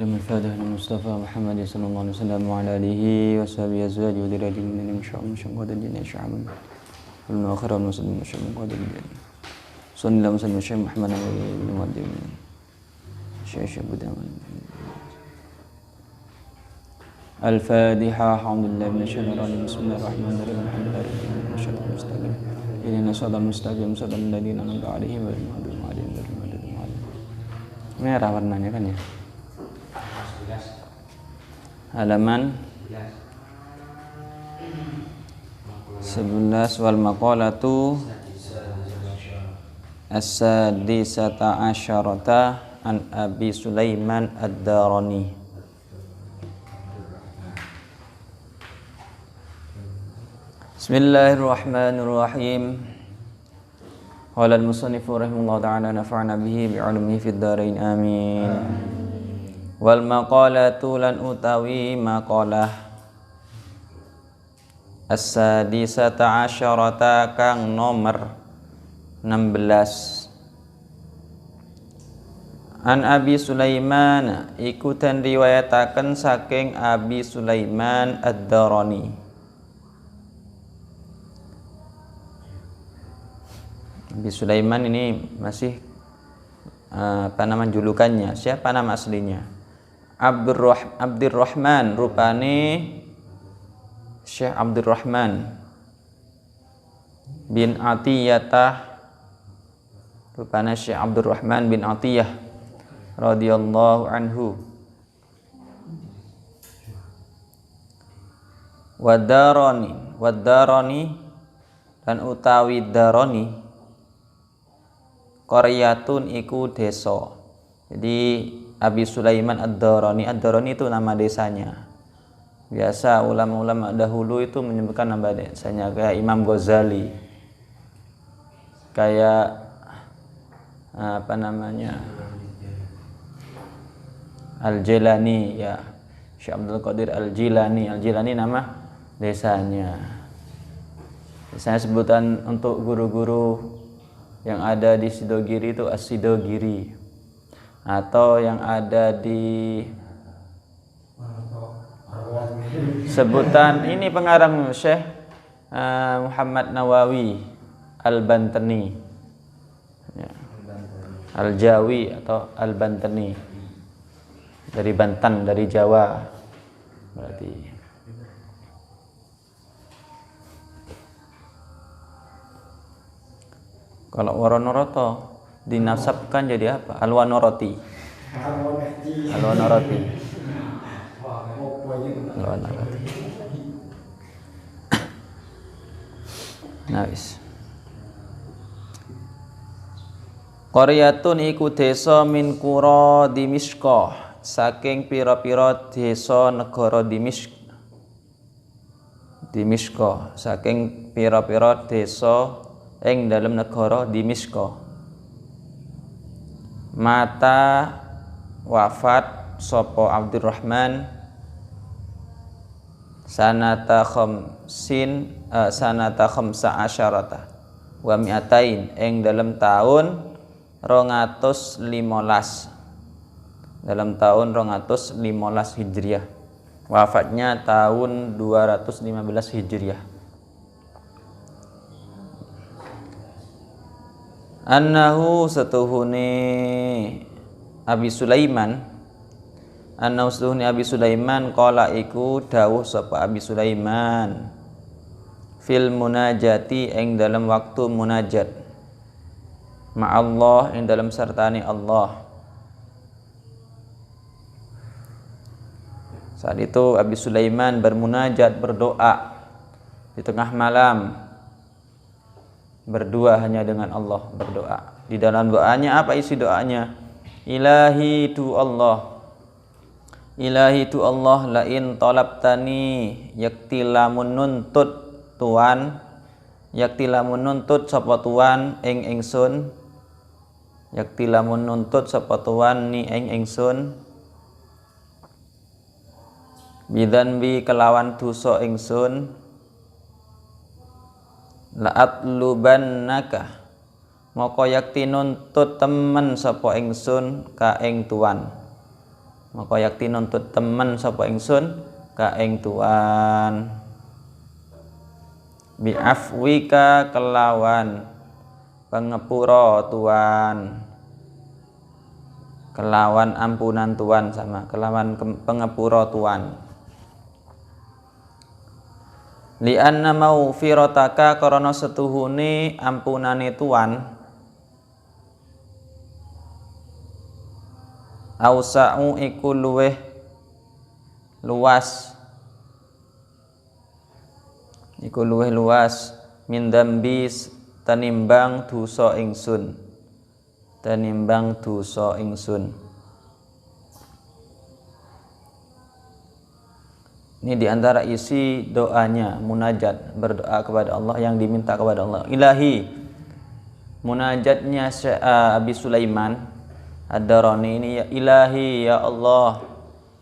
كريم الفاتح المصطفى محمد صلى الله عليه وسلم وعلى آله وصحبه أزواجه وذريته من المشاء من شقوة الجنة شعبا والمؤخرة والمسلم من شقوة الجنة صلى الله عليه وسلم محمد بن مقدم شيخ أبو داود الفاتحة الحمد لله من الشيطان الرجيم بسم الله الرحمن الرحيم الحمد لله رب العالمين والصلاة والسلام إلينا صراط المستقيم صراط الذين أنعمت عليهم غير المغضوب عليهم ولا الضالين. Merah warnanya kan ya. Halaman 11 wal maqalatu as-sadisata asyarata an Abi Sulaiman ad-Darani. Bismillahirrahmanirrahim. Qala al-musannifu rahimahullahu ta'ala nafa'na bihi bi'ulumihi fid dharain amin. Wal maqalatu lan utawi maqalah as-sadisata asyarata kang nomor 16 An Abi Sulaiman iku den riwayataken saking Abi Sulaiman ad-Darani. Abi Sulaiman ini masih apa nama julukannya, siapa nama aslinya? Abdurrahman, rupane Syekh Abdurrahman bin Atiyah, rupane Syekh Abdurrahman bin Atiyah radhiyallahu anhu. Wadarani dan utawi Darani Qaryatun iku desa. Jadi Abi Sulaiman ad-Darani itu nama desanya. Biasa ulama-ulama dahulu itu menyebutkan nama desanya, kayak Imam Ghazali, kayak apa namanya, Al-Jilani, ya Syekh Abdul Qadir Al-Jilani nama desanya. Biasanya sebutan untuk guru-guru yang ada di Sidogiri itu As-Sidogiri, atau yang ada di sebutan ini pengarang Syekh Muhammad Nawawi Al-Bantani, ya. Al-Jawi atau Al-Bantani, dari Banten, dari Jawa berarti. Kalau Waronoroto dinasabkan jadi apa? Alwanoroti. Nah wis. Qaryatun iku desa min qura Dimishq, saking pira-pira desa negara Dimishq, saking pira-pira desa ing dalam negara Dimishq. Mata wafat sapa Abdurrahman sanata khamsa asyarata wa mi'atain ing dalam tahun 215, dalam tahun 215 Hijriah. Wafatnya tahun 215 Hijriah. Annahu satuhuni Abi Sulaiman qala iku dawuh sapa Abi Sulaiman fil munajati ing dalam waktu munajat ma'allah ing dalam sertane Allah. Saat itu Abi Sulaiman bermunajat, berdoa di tengah malam, berdua hanya dengan Allah, berdoa. Di dalam doanya apa isi doanya? Ilahi tu Allah la in talabtani, yakti lamun nuntut Tuhan, yakti lamun nuntut sapa Tuhan ing ingsun, yakti lamun nuntut sapa Tuhan ni ing ingsun, bidzanbi kelawan dosa ingsun, la'at lubannaka moko yakti nuntut temen sapa ingsun ka ing tuan, maka yakti nuntut temen sapa ingsun ka ing tuan bi'afwika kelawan pengepura tuan, kelawan ampunan tuan, sama kelawan pengepura tuan. Li'anna maufirataka karana setuhune ampunane tuan ausa'u iku luweh luas, iku luweh luas min dzambis tenimbang dosa ingsun, tenimbang dosa ingsun. Ini diantara isi doanya munajat, berdoa kepada Allah yang diminta kepada Allah. Ilahi, munajatnya Abi Sulaiman Ad-Darani ini, ya Ilahi, ya Allah,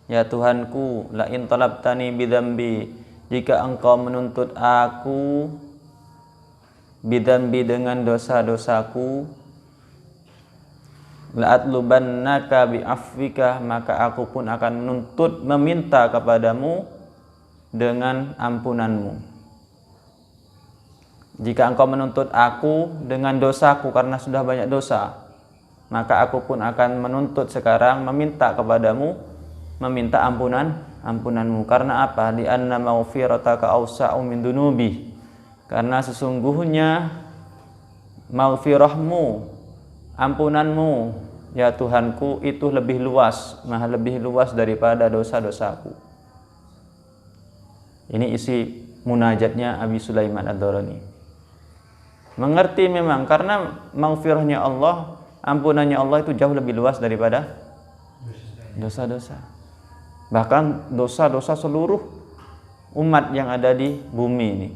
ya Tuhanku, la in talabtani bidzambi, jika engkau menuntut aku bidzambi dengan dosa-dosaku, la atlubannaka bi'afwika, maka aku pun akan menuntut meminta kepadamu dengan ampunanmu. Jika engkau menuntut aku dengan dosaku karena sudah banyak dosa, maka aku pun akan menuntut sekarang meminta kepadamu, meminta ampunanmu. Karena apa? Di anna maghfirataka awsa'u min dunubi, karena sesungguhnya maghfirahmu, ampunanmu ya Tuhanku itu lebih luas, maha lebih luas daripada dosa-dosaku. Ini isi munajatnya Abi Sulaiman Ad-Darani. Mengerti memang karena maghfirahnya Allah, ampunannya Allah itu jauh lebih luas daripada dosa-dosa. Bahkan dosa-dosa seluruh umat yang ada di bumi ini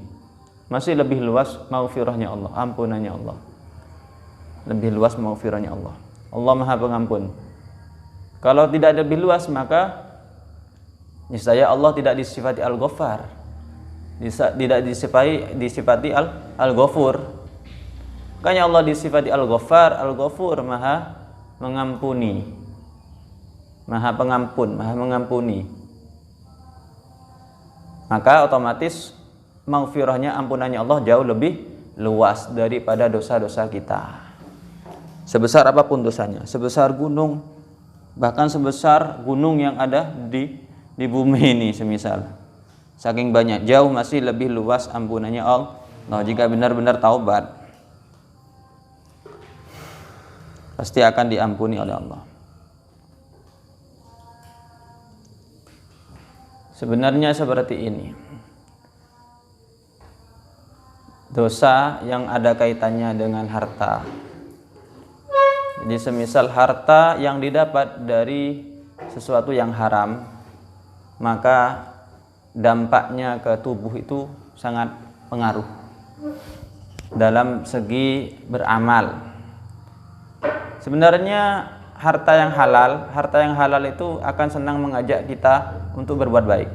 masih lebih luas maghfirahnya Allah, ampunannya Allah. Lebih luas maghfirahnya Allah. Allah Maha Pengampun. Kalau tidak lebih luas, maka niscaya Allah tidak disifati Al-Ghaffar, tidak disifati Al-Ghafur. Makanya Allah disifati Al-Ghaffar, Al-Ghafur, Maha Mengampuni, Maha Pengampun, Maha Mengampuni. Maka otomatis maghfirahnya, ampunannya Allah jauh lebih luas daripada dosa-dosa kita. Sebesar apapun dosanya, sebesar gunung, bahkan sebesar gunung yang ada di bumi ini semisal, saking banyak, jauh masih lebih luas ampunannya Allah jika benar-benar taubat, pasti akan diampuni oleh Allah. Sebenarnya seperti ini, dosa yang ada kaitannya dengan harta. Jadi semisal harta yang didapat dari sesuatu yang haram, maka dampaknya ke tubuh itu sangat pengaruh dalam segi beramal. Sebenarnya harta yang halal itu akan senang mengajak kita untuk berbuat baik,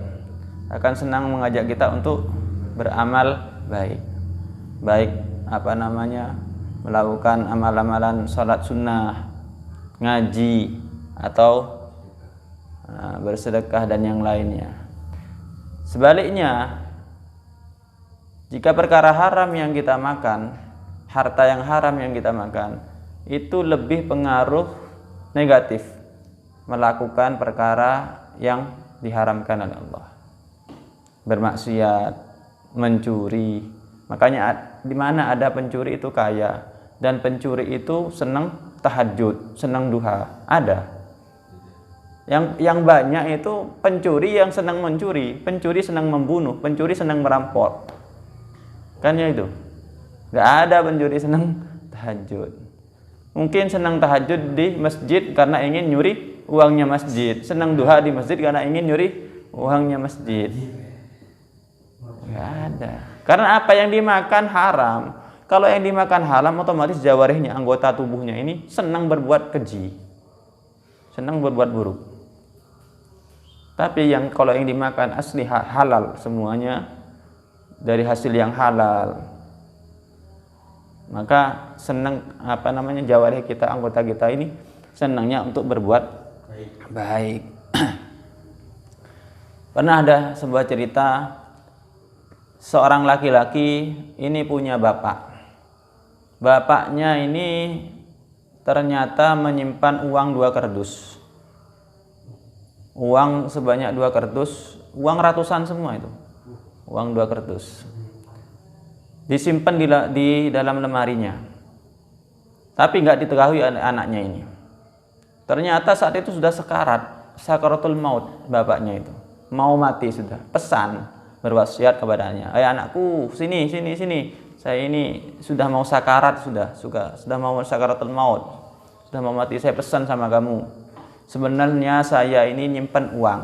akan senang mengajak kita untuk beramal baik, melakukan amal-amalan salat sunnah, ngaji, atau bersedekah dan yang lainnya. Sebaliknya, jika perkara haram yang kita makan, harta yang haram yang kita makan, itu lebih pengaruh negatif melakukan perkara yang diharamkan oleh Allah. Bermaksiat, mencuri. Makanya di mana ada pencuri itu kaya, dan pencuri itu senang tahajud, senang duha. Ada. Yang banyak itu pencuri yang senang mencuri, pencuri senang membunuh, pencuri senang merampok. Kan ya itu. Gak ada pencuri senang tahajud. Mungkin senang tahajud di masjid karena ingin nyuri uangnya masjid, senang duha di masjid karena ingin nyuri uangnya masjid. Gak ada. Karena apa yang dimakan haram. Kalau yang dimakan haram, otomatis jawarihnya, anggota tubuhnya ini senang berbuat keji, senang berbuat buruk. Tapi kalau yang dimakan asli halal semuanya, dari hasil yang halal, maka senang jawarih kita, anggota kita ini senangnya untuk berbuat baik. Pernah ada sebuah cerita, seorang laki-laki ini punya bapak. Bapaknya ini ternyata menyimpan uang 2 kardus. Uang sebanyak 2 kardus, uang ratusan semua itu. Uang 2 kardus. Disimpan di dalam lemarinya. Tapi nggak diketahui anaknya ini. Ternyata saat itu sudah sekarat, sakaratul maut bapaknya itu. Mau mati sudah, pesan berwasiat kepadanya, anakku, sini, saya ini sudah mau sakarat, sudah mau sakaratul maut, sudah mau mati, saya pesan sama kamu, sebenarnya saya ini nyimpan uang,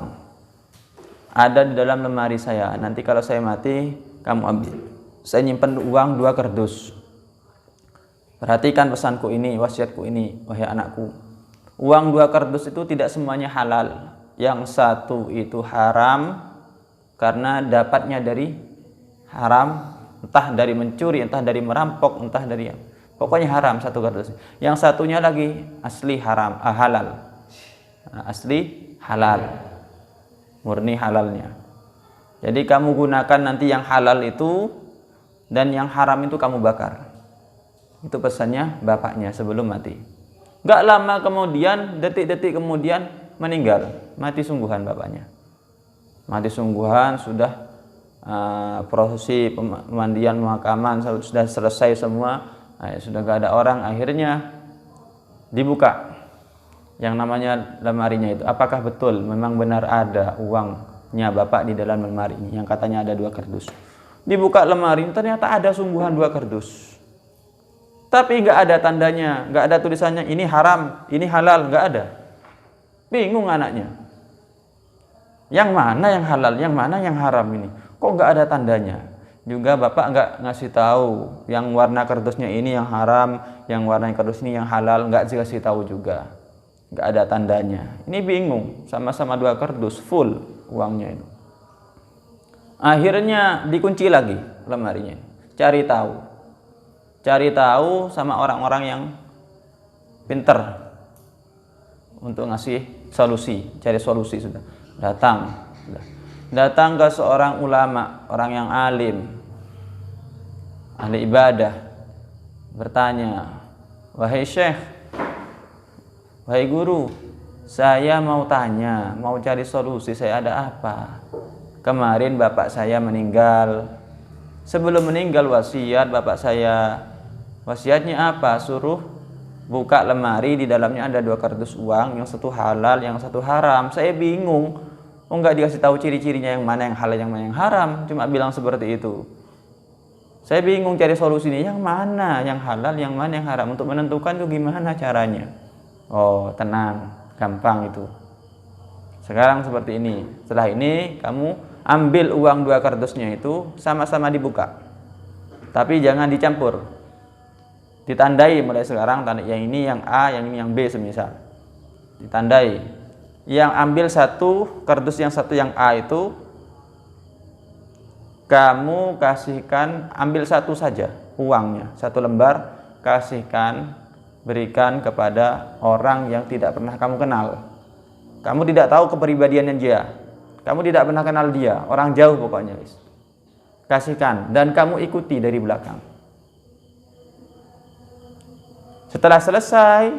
ada di dalam lemari saya, nanti kalau saya mati kamu ambil, saya nyimpan uang 2 kardus, perhatikan pesanku ini, wasiatku ini, wahai anakku, uang 2 kardus itu tidak semuanya halal. Yang satu itu haram karena dapatnya dari haram, entah dari mencuri, entah dari merampok, entah dari pokoknya haram 1 kardus. Yang satunya lagi asli haram, halal. Asli halal. Murni halalnya. Jadi kamu gunakan nanti yang halal itu dan yang haram itu kamu bakar. Itu pesannya bapaknya sebelum mati. Gak lama kemudian, detik-detik kemudian meninggal, mati sungguhan bapaknya. Mati sungguhan, sudah prosesi pemandian pemakaman sudah selesai semua, sudah gak ada orang, akhirnya dibuka yang namanya lemarinya itu. Apakah betul memang benar ada uangnya bapak di dalam lemari ini yang katanya ada 2 kardus? Dibuka lemari, ternyata ada sungguhan 2 kardus. Tapi nggak ada tandanya, nggak ada tulisannya ini haram, ini halal, nggak ada. Bingung anaknya. Yang mana yang halal, yang mana yang haram ini? Kok nggak ada tandanya? Juga bapak nggak ngasih tahu yang warna kardusnya ini yang haram, yang warna kardus ini yang halal, nggak dikasih tahu juga. Nggak ada tandanya. Ini bingung, sama-sama 2 kardus full uangnya itu. Akhirnya dikunci lagi lemarinya. Cari tahu sama orang-orang yang pinter untuk ngasih solusi, cari solusi sudah. Datang ke seorang ulama, orang yang alim, ahli ibadah, bertanya, wahai syekh, wahai guru, saya mau tanya, mau cari solusi, saya ada apa? Kemarin bapak saya meninggal. Sebelum meninggal wasiat bapak saya. Wasiatnya apa? Suruh buka lemari, di dalamnya ada 2 kardus uang, yang satu halal, yang satu haram. Saya bingung. Oh, nggak dikasih tahu ciri-cirinya yang mana yang halal, yang mana yang haram. Cuma bilang seperti itu. Saya bingung cari solusinya. Yang mana yang halal, yang mana yang haram. Untuk menentukan itu gimana caranya? Oh, tenang. Gampang itu. Sekarang seperti ini. Setelah ini kamu ambil uang 2 kardusnya itu, sama-sama dibuka. Tapi jangan dicampur. Ditandai mulai sekarang, tanda yang ini yang A, yang ini yang B semisal. Ditandai. Yang ambil 1 kardus, yang satu yang A itu kamu kasihkan, ambil 1 saja uangnya, 1 lembar, kasihkan, berikan kepada orang yang tidak pernah kamu kenal. Kamu tidak tahu kepribadiannya dia. Kamu tidak pernah kenal dia, orang jauh pokoknya. Kasihkan dan kamu ikuti dari belakang. Setelah selesai,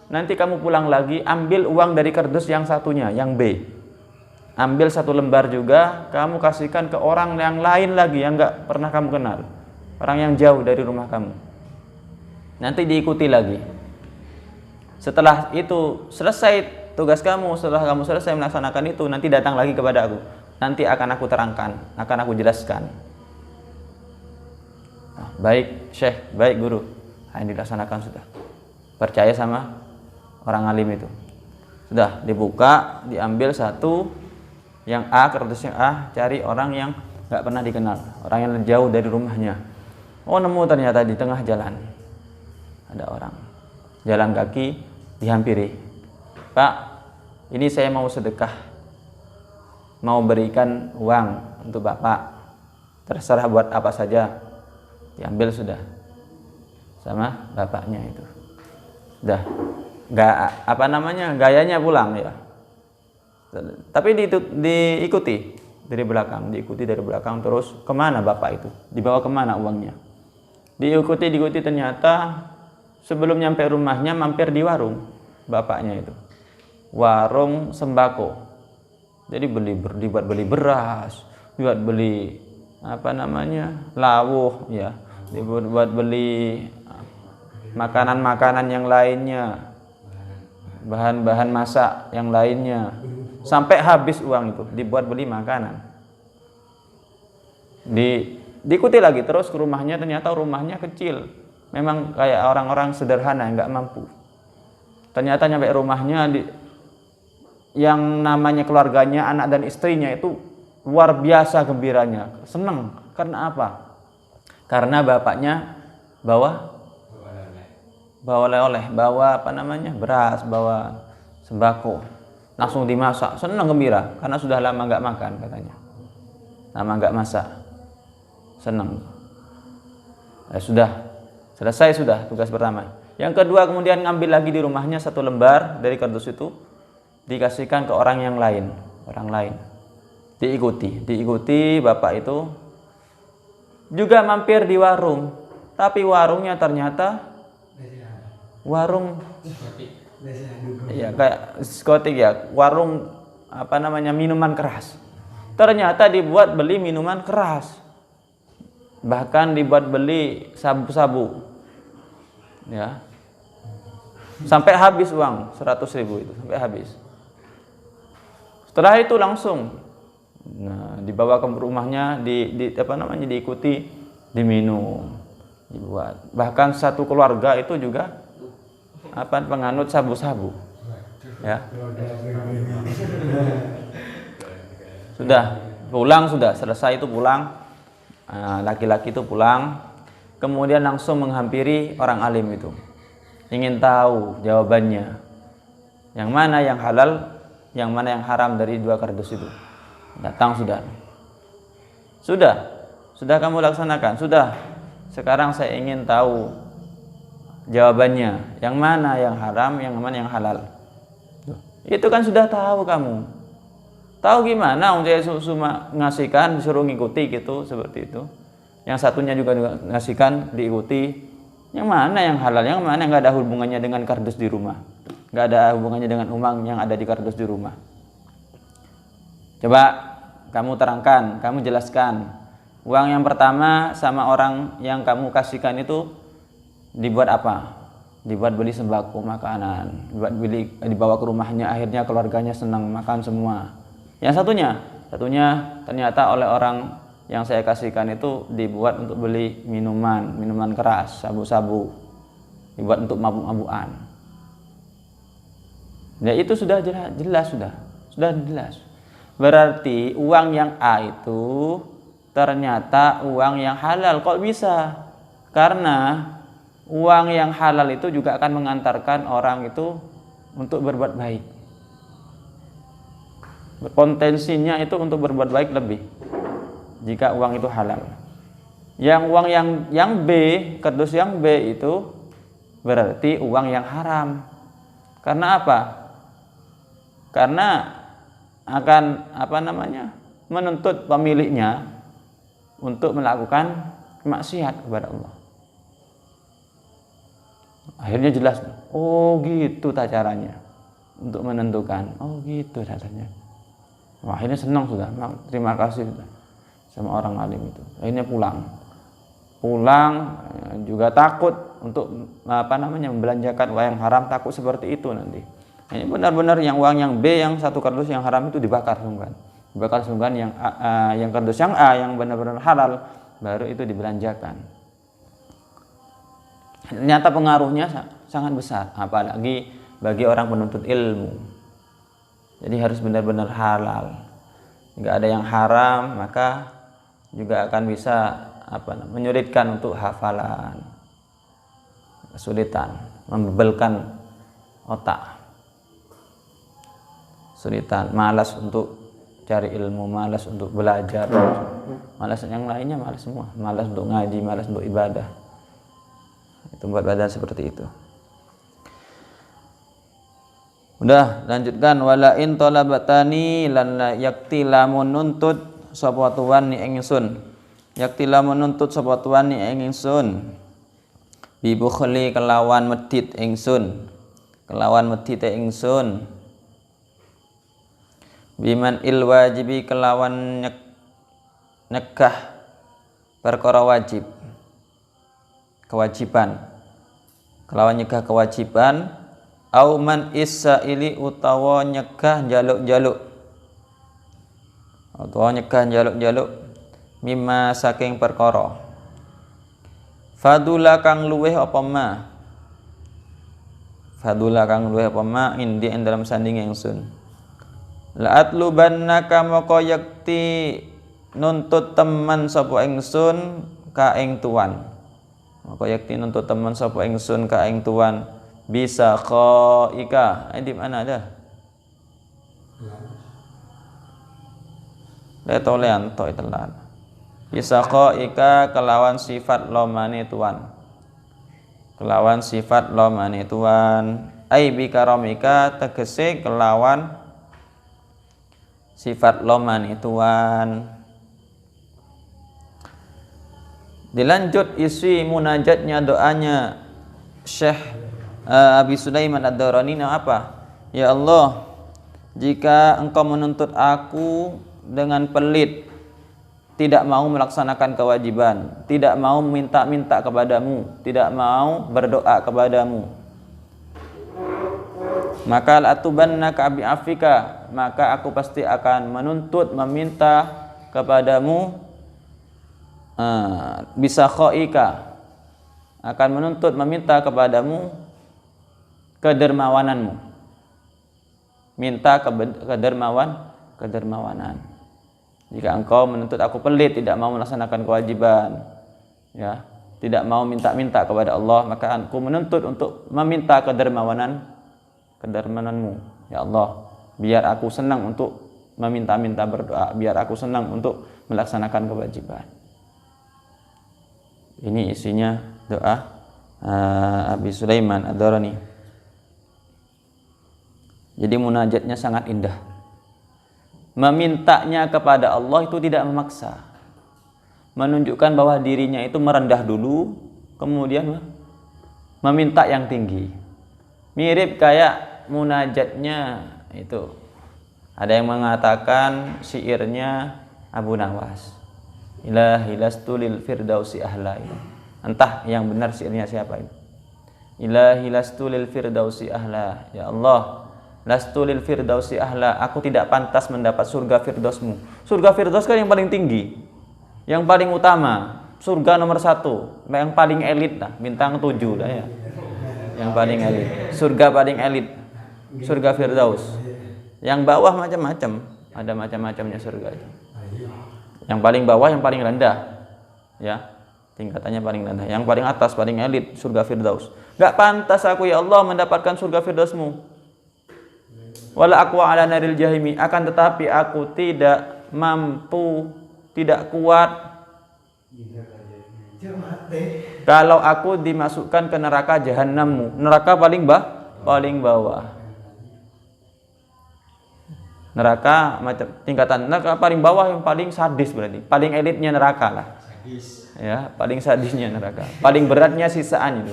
nanti kamu pulang lagi, ambil uang dari kardus yang satunya, yang B. Ambil 1 lembar juga, kamu kasihkan ke orang yang lain lagi, yang nggak pernah kamu kenal. Orang yang jauh dari rumah kamu. Nanti diikuti lagi. Setelah itu selesai tugas kamu, setelah kamu selesai melaksanakan itu, nanti datang lagi kepada aku. Nanti akan aku terangkan, akan aku jelaskan. Baik Syekh, baik guru. Ini dilaksanakan sudah. Percaya sama orang alim itu. Sudah dibuka, diambil 1 yang A, kardus yang A, cari orang yang nggak pernah dikenal, orang yang jauh dari rumahnya. Oh, nemu ternyata di tengah jalan ada orang jalan kaki, dihampiri. Pak, ini saya mau sedekah, mau berikan uang untuk bapak, terserah buat apa saja. Diambil sudah sama bapaknya itu. Udah, gayanya pulang ya. Tapi diikuti dari belakang terus kemana bapak itu? Dibawa kemana uangnya? Diikuti ternyata sebelum nyampe rumahnya mampir di warung bapaknya itu. Warung sembako. Jadi dibuat beli beras, dibuat beli lawuh ya, dibuat beli makanan-makanan yang lainnya, bahan-bahan masak yang lainnya, sampai habis uang itu dibuat beli makanan. Diikuti lagi terus ke rumahnya, ternyata rumahnya kecil, memang kayak orang-orang sederhana yang nggak mampu. Ternyata nyampe rumahnya yang namanya keluarganya, anak dan istrinya itu luar biasa gembiranya, senang. Karena apa? Karena bapaknya bawa oleh-oleh, bawa beras, bawa sembako, langsung dimasak, senang gembira karena sudah lama nggak makan katanya, lama nggak masak, senang. Sudah selesai tugas pertama. Yang kedua kemudian ngambil lagi di rumahnya 1 lembar dari kardus itu, dikasihkan ke orang lain. Diikuti bapak itu juga mampir di warung, tapi warungnya ternyata warung ya kayak diskotik ya, warung minuman keras. Ternyata dibuat beli minuman keras, bahkan dibuat beli sabu-sabu ya, sampai habis uang 100.000 itu, sampai habis. Setelah itu langsung dibawa ke rumahnya, diikuti, diminum, dibuat. Bahkan satu keluarga itu juga penganut sabu-sabu. Ya. Sudah selesai itu pulang. Laki-laki itu pulang, kemudian langsung menghampiri orang alim itu. Ingin tahu jawabannya. Yang mana yang halal, yang mana yang haram dari 2 kardus itu. Datang sudah kamu laksanakan, sudah. Sekarang saya ingin tahu jawabannya, yang mana yang haram, yang mana yang halal. Itu kan sudah tahu kamu. Tahu gimana? Saya ngasihkan, disuruh ngikuti gitu, seperti itu. Yang satunya juga ngasihkan, diikuti. Yang mana yang halal, yang mana yang nggak ada hubungannya dengan kardus di rumah, nggak ada hubungannya dengan uang yang ada di kardus di rumah. Coba kamu terangkan, kamu jelaskan. Uang yang pertama sama orang yang kamu kasihkan itu dibuat apa? Dibuat beli sembako, makanan, dibawa ke rumahnya, akhirnya keluarganya senang makan semua. Yang satunya ternyata oleh orang yang saya kasihkan itu dibuat untuk beli minuman keras, sabu-sabu, dibuat untuk mabuk-mabukan. Ya itu sudah jelas. Berarti uang yang A itu ternyata uang yang halal. Kok bisa? Karena uang yang halal itu juga akan mengantarkan orang itu untuk berbuat baik. Potensinya itu untuk berbuat baik lebih jika uang itu halal. Yang uang yang B, kardus yang B itu berarti uang yang haram. Karena apa? Karena akan menuntut pemiliknya untuk melakukan maksiat kepada Allah. Akhirnya jelas, oh gitu caranya untuk menentukan. Oh gitu caranya. Wah, akhirnya senang sudah, terima kasih sudah sama orang alim itu. Akhirnya pulang juga takut untuk membelanjakan uang yang haram, takut seperti itu nanti. Ini benar-benar yang uang yang B, yang 1 kardus yang haram itu dibakar sungguhan. Yang kardus yang A yang benar-benar halal baru itu dibelanjakan. Ternyata pengaruhnya sangat besar, apalagi bagi orang penuntut ilmu. Jadi harus benar-benar halal. Nggak ada yang haram, maka juga akan bisa menyulitkan untuk hafalan, kesulitan, membebelkan otak, kesulitan, malas untuk cari ilmu, malas untuk belajar, malas yang lainnya, malas semua, malas untuk ngaji, malas untuk ibadah. Itu buat badan seperti itu. Udah, lanjutkan. Wala in talabatani lan yakti lamun nuntut sapa tuan ni ingsun. Yakti lamun nuntut sapa tuan ni ingsun. Bi bukhli kelawan medhit ingsun. Kelawan medhit ingsun. Biman il wajibi kelawan nyegah perkara wajib. Kewajiban. Kelawan nyegah kewajiban. Au man isaili utawa nyegah jaluk-jaluk utawa nyegah jaluk-jaluk mimma saking perkara fadula kang luweh apa ma fadula kang luweh apa ma indi ing dalam sanding ingsun la atlubannaka moko yakti nuntut teman sapa ingsun ka ing tuan moko yakti nuntut teman sapa ingsun ka ing tuan bisa khaika di mana ada letolean to itelan bisa khaika kelawan sifat lomane tuan kelawan sifat lomane tuan ai bi karamika tegese kelawan sifat lomane tuan. Dilanjut isi munajatnya doanya Syekh Abi Sulaiman Ad-Darani apa? Ya Allah, jika engkau menuntut aku dengan pelit, tidak mau melaksanakan kewajiban, tidak mau minta-minta kepadamu, tidak mau berdoa kepadamu, maka la'atubannaka bi afika, maka aku pasti akan menuntut meminta kepadamu bisa khaika, akan menuntut meminta kepadamu kedermawananmu, minta kedermawanan. Jika engkau menuntut aku pelit, tidak mau melaksanakan kewajiban, ya, tidak mau minta-minta kepada Allah, maka aku menuntut untuk meminta kedermawananmu, ya Allah, biar aku senang untuk meminta-minta berdoa, biar aku senang untuk melaksanakan kewajiban. Ini isinya doa Abi Sulaiman Ad-Darani. Jadi munajatnya sangat indah. Memintanya kepada Allah itu tidak memaksa. Menunjukkan bahwa dirinya itu merendah dulu, kemudian meminta yang tinggi. Mirip kayak munajatnya itu. Ada yang mengatakan syairnya Abu Nawas. Ilahi lastu lil firdausi ahla. Entah yang benar syairnya siapa itu. Ilahi lastu lil firdausi ahla. Ya Allah, lastu lil firdausi ahla, aku tidak pantas mendapat surga firdausmu. Surga firdaus kan yang paling tinggi, yang paling utama, surga nomor 1, yang paling elit lah, bintang 7 lah ya, yang paling elit, surga paling elit, surga firdaus. Yang bawah macam-macam, ada macam-macamnya surga itu. Yang paling bawah, yang paling rendah, ya, tingkatannya paling rendah. Yang paling atas, paling elit, surga firdaus. Gak pantas aku ya Allah mendapatkan surga firdausmu. Wala aqwa ala naril jahimi, akan tetapi aku tidak mampu, tidak kuat kalau aku dimasukkan ke neraka jahanammu, neraka paling bawah. Neraka macam tingkatan neraka paling bawah, yang paling sadis berarti, paling elitnya neraka lah. Ya, paling sadisnya neraka. Paling beratnya sisaan itu.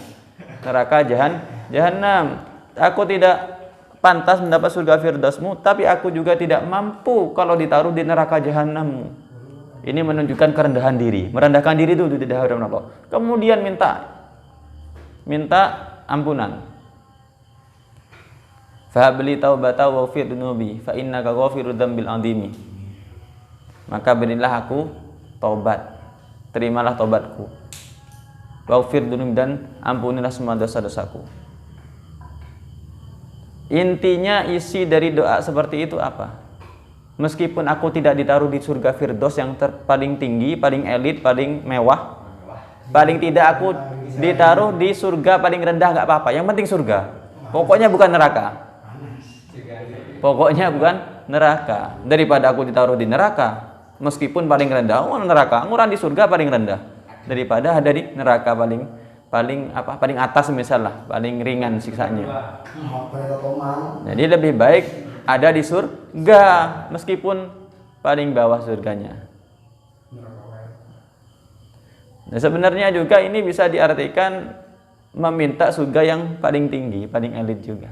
Neraka jahanam. Aku tidak pantas mendapat surga firdausmu, tapi aku juga tidak mampu kalau ditaruh di neraka jahanammu. Ini menunjukkan kerendahan diri, merendahkan diri itu di hadapan Allah. Kemudian minta ampunan. Fahabli taubata wa ghfir dunubi fa innaka ghafirud dzambil adzimi. Maka berilah aku taubat, terimalah taubatku. Wa ghfir dunubi, dan ampunilah semua dosa-dosaku. Intinya isi dari doa seperti itu apa? Meskipun aku tidak ditaruh di surga firdaus yang paling tinggi, paling elit, paling mewah, paling tidak aku ditaruh di surga paling rendah, gak apa-apa. Yang penting surga. Pokoknya bukan neraka. Pokoknya bukan neraka. Daripada aku ditaruh di neraka, meskipun paling rendah, neraka. Nguran di surga paling rendah daripada ada di neraka paling atas misalnya, paling ringan siksanya. Jadi lebih baik ada di surga meskipun paling bawah surganya. Nah, sebenarnya juga ini bisa diartikan meminta surga yang paling tinggi, paling elit juga.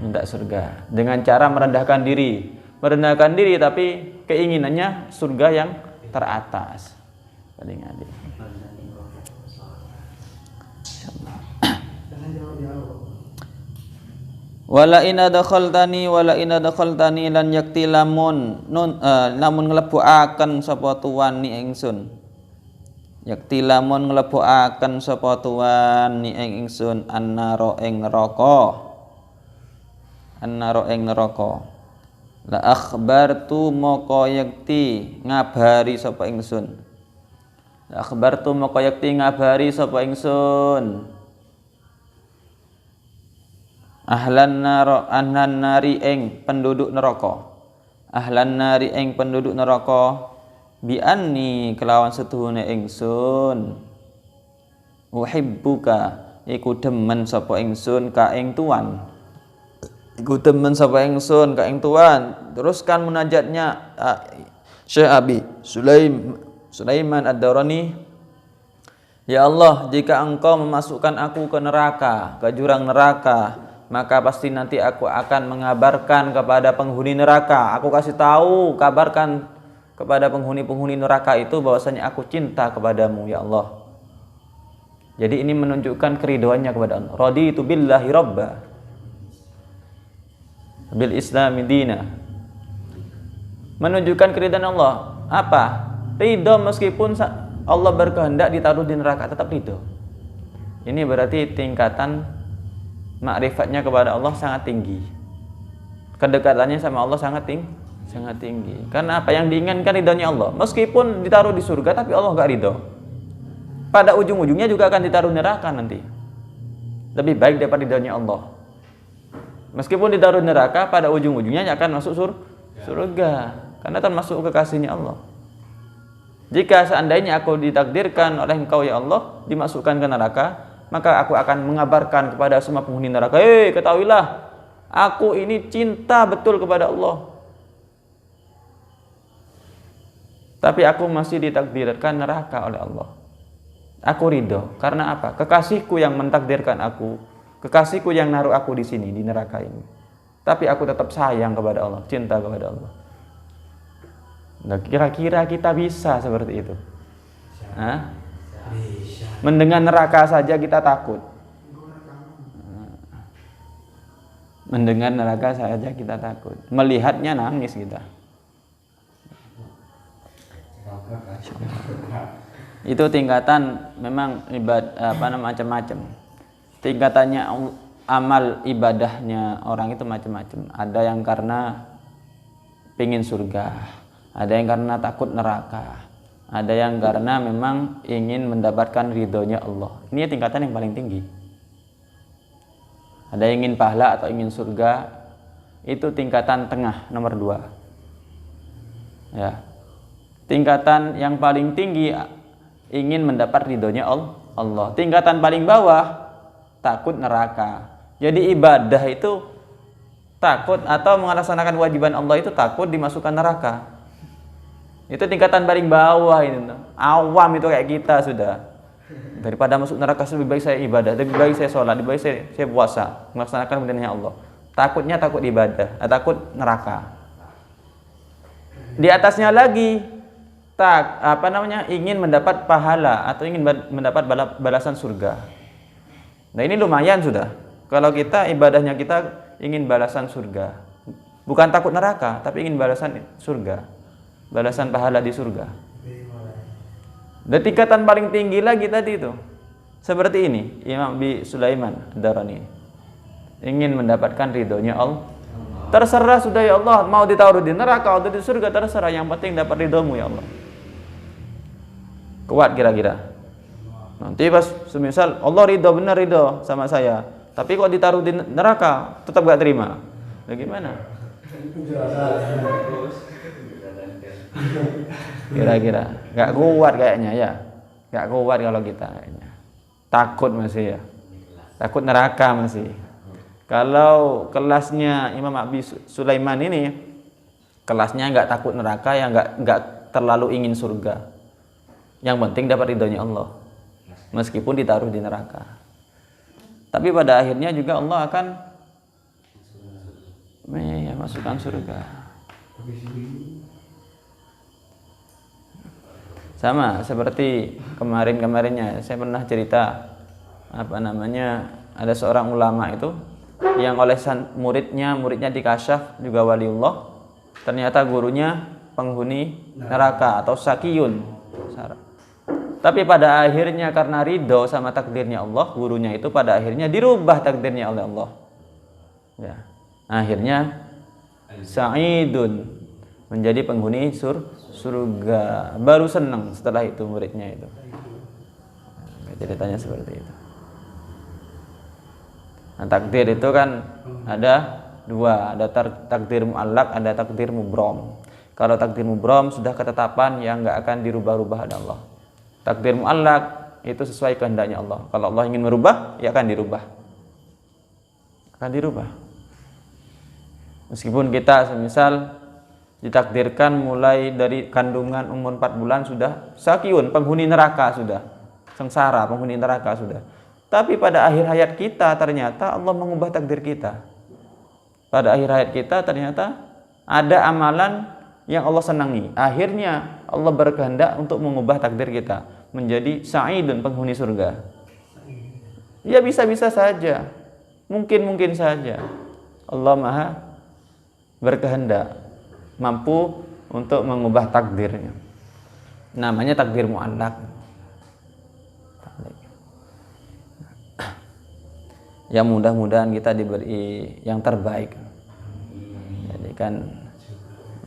Minta surga dengan cara merendahkan diri tapi keinginannya surga yang teratas, paling elit. Wala in adkhaltani lan yakti lamun nglebokaken sapa tuan ni ingsun. Yakti lamun nglebokaken sapa tuan ni ingsun annaro ing neraka. La akhbartu moko yakti ngabari sapa ingsun. La akhbartu moko yakti ngabari sapa ingsun. Ahlan nari ing penduduk neraka. Ahlan nari ing penduduk neraka bi anni kelawan setuhune ingsun. Uhibbuka iku demen sapa ingsun ka ing tuan. Iku demen sapa ingsun ka ing tuan. Teruskan munajatnya Syekh Abi Sulaiman Ad-Darani. Ya Allah, jika engkau memasukkan aku ke neraka, ke jurang neraka, maka pasti nanti aku akan mengabarkan kepada penghuni neraka. Aku kasih tahu, kabarkan kepada penghuni-penghuni neraka itu bahwasanya aku cinta kepadamu ya Allah. Jadi ini menunjukkan keriduannya kepada Allah. Raditu billahi rabba, bil islami dina. Menunjukkan keriduan Allah. Apa? Ridho meskipun Allah berkehendak ditaruh di neraka, tetap ridho. Ini berarti tingkatan ma'rifatnya kepada Allah sangat tinggi. Kedekatannya sama Allah sangat tinggi. Karena apa yang diinginkan ridhonya Allah. Meskipun ditaruh di surga tapi Allah enggak ridho. Pada ujung-ujungnya juga akan ditaruh neraka nanti. Lebih baik daripada ridhonya Allah. Meskipun ditaruh neraka pada ujung-ujungnya akan masuk surga. Karena termasuk kekasihnya Allah. Jika seandainya aku ditakdirkan oleh Engkau ya Allah dimasukkan ke neraka, maka aku akan mengabarkan kepada semua penghuni neraka, ketahuilah, aku ini cinta betul kepada Allah. Tapi aku masih ditakdirkan neraka oleh Allah. Aku ridho, karena apa? Kekasihku yang mentakdirkan aku, kekasihku yang naruh aku di sini, di neraka ini. Tapi aku tetap sayang kepada Allah, cinta kepada Allah. Nah, kira-kira kita bisa seperti itu? Hah? Mendengar neraka saja kita takut. Mendengar neraka saja kita takut. Melihatnya nangis kita. Itu tingkatan memang macam-macam. Tingkatannya amal ibadahnya orang itu macam-macam. Ada yang karena pingin surga, ada yang karena takut neraka. Ada yang karena memang ingin mendapatkan ridhonya Allah. Ini tingkatan yang paling tinggi. Ada yang ingin pahala atau ingin surga. Itu tingkatan tengah, nomor 2. Ya. Tingkatan yang paling tinggi ingin mendapat ridhonya Allah. Tingkatan paling bawah takut neraka. Jadi ibadah itu takut atau melaksanakan kewajiban Allah itu takut dimasukkan neraka. Itu tingkatan paling bawah ini. Awam itu kayak kita sudah. Daripada masuk neraka lebih baik saya ibadah, lebih baik saya sholat, lebih baik saya puasa, melaksanakan perintahnya Allah. Takutnya takut ibadah, takut neraka. Di atasnya lagi ingin mendapat pahala atau ingin mendapat balasan surga. Nah, ini lumayan sudah. Kalau kita ibadahnya kita ingin balasan surga. Bukan takut neraka, tapi ingin balasan surga. Balasan pahala di surga. Dan tingkatan paling tinggi lagi tadi itu seperti ini, Imam Abi Sulaiman Ad-Darani ingin mendapatkan ridhonya Allah. Terserah sudah ya Allah, mau ditaruh di neraka atau di surga terserah, yang penting dapat ridhomu ya Allah. Kuat kira-kira. Nanti pas semisal Allah ridho, benar ridho sama saya, tapi kok ditaruh di neraka tetap gak terima, bagaimana? Kira-kira nggak kuat kayaknya ya. Nggak kuat kalau kita kayaknya. Takut masih ya. Takut neraka masih. Kalau kelasnya Imam Abi Sulaiman ini, kelasnya nggak takut neraka, ya nggak terlalu ingin surga. Yang penting dapat ridhonya Allah, meskipun ditaruh di neraka. Tapi pada akhirnya juga Allah akan masukkan surga. Sama seperti kemarinnya saya pernah cerita ada seorang ulama itu yang oleh muridnya dikasyaf juga waliullah, ternyata gurunya penghuni neraka atau sakiyun. Tapi pada akhirnya karena ridho sama takdirnya Allah, gurunya itu pada akhirnya dirubah takdirnya oleh Allah. Ya. Akhirnya sa'idun, menjadi penghuni surga. Baru senang setelah itu muridnya itu. Ceritanya seperti itu. Nah, takdir itu kan ada dua, ada takdir mu'allaq, ada takdir mubrom. Kalau takdir mubrom sudah ketetapan yang nggak akan dirubah-rubah oleh Allah. Takdir mu'allaq itu sesuai kehendaknya Allah. Kalau Allah ingin merubah, ya akan dirubah. Akan dirubah. Meskipun kita semisal ditakdirkan mulai dari kandungan umur 4 bulan sudah sakiyun, penghuni neraka sudah, sengsara, penghuni neraka sudah. Tapi pada akhir hayat kita ternyata Allah mengubah takdir kita. Pada akhir hayat kita ternyata ada amalan yang Allah senangi. Akhirnya Allah berkehendak untuk mengubah takdir kita menjadi sa'idun, penghuni surga. Ya bisa-bisa saja, mungkin saja. Allah Maha berkehendak, mampu untuk mengubah takdirnya. Namanya takdir mu'allaq. Ya mudah-mudahan kita diberi yang terbaik. Jadi kan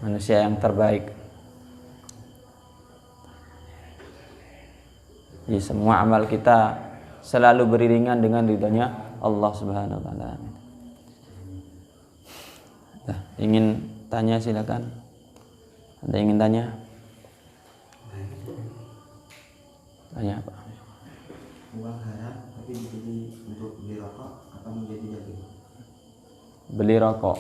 manusia yang terbaik. Jadi semua amal kita selalu beriringan dengan ridhonya Allah Subhanahu wa taala. Nah, ingin tanya silakan. Ada ingin tanya? Tanya apa? Uang haram tapi dibeli untuk beli rokok atau menjadi daging? Beli rokok.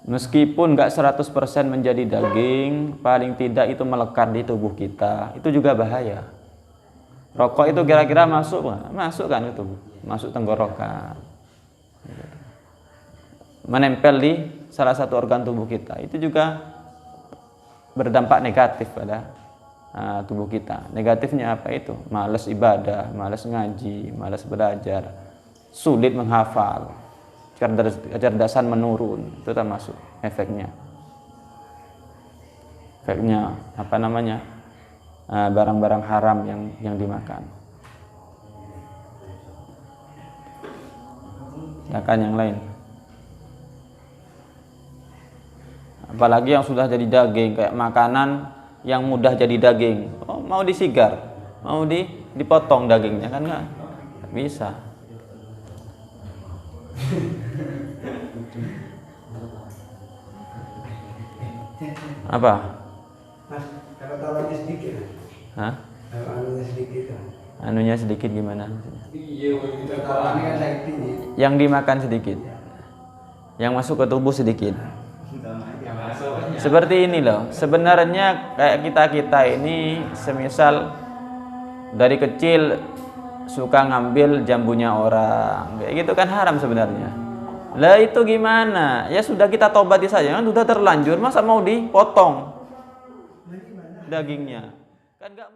Meskipun nggak 100% menjadi daging, paling tidak itu melekat di tubuh kita. Itu juga bahaya. Rokok itu kira-kira masuk nggak? Masuk kan ke tubuh, masuk tenggorokan, menempel di salah satu organ tubuh kita. Itu juga berdampak negatif pada tubuh kita. Negatifnya apa itu? Malas ibadah, malas ngaji, malas belajar, sulit menghafal, kecerdasan menurun. Itu termasuk efeknya. Efeknya barang-barang haram yang dimakan. Makan yang lain. Apalagi yang sudah jadi daging, kayak makanan yang mudah jadi daging. Oh, mau disigar, mau dipotong dagingnya kan nggak bisa. Apa? Mas, kalau taruhnya sedikit. Hah? Kalau anunya sedikit. Anunya sedikit gimana? Iya, taruhannya kan lagi tinggi. Yang dimakan sedikit, yang masuk ke tubuh sedikit. Seperti ini loh. Sebenarnya kayak kita ini, semisal dari kecil suka ngambil jambunya orang, kayak gitu kan haram sebenarnya. Lah itu gimana? Ya sudah kita tobati saja, kan sudah terlanjur, masa mau dipotong dagingnya? Kan enggak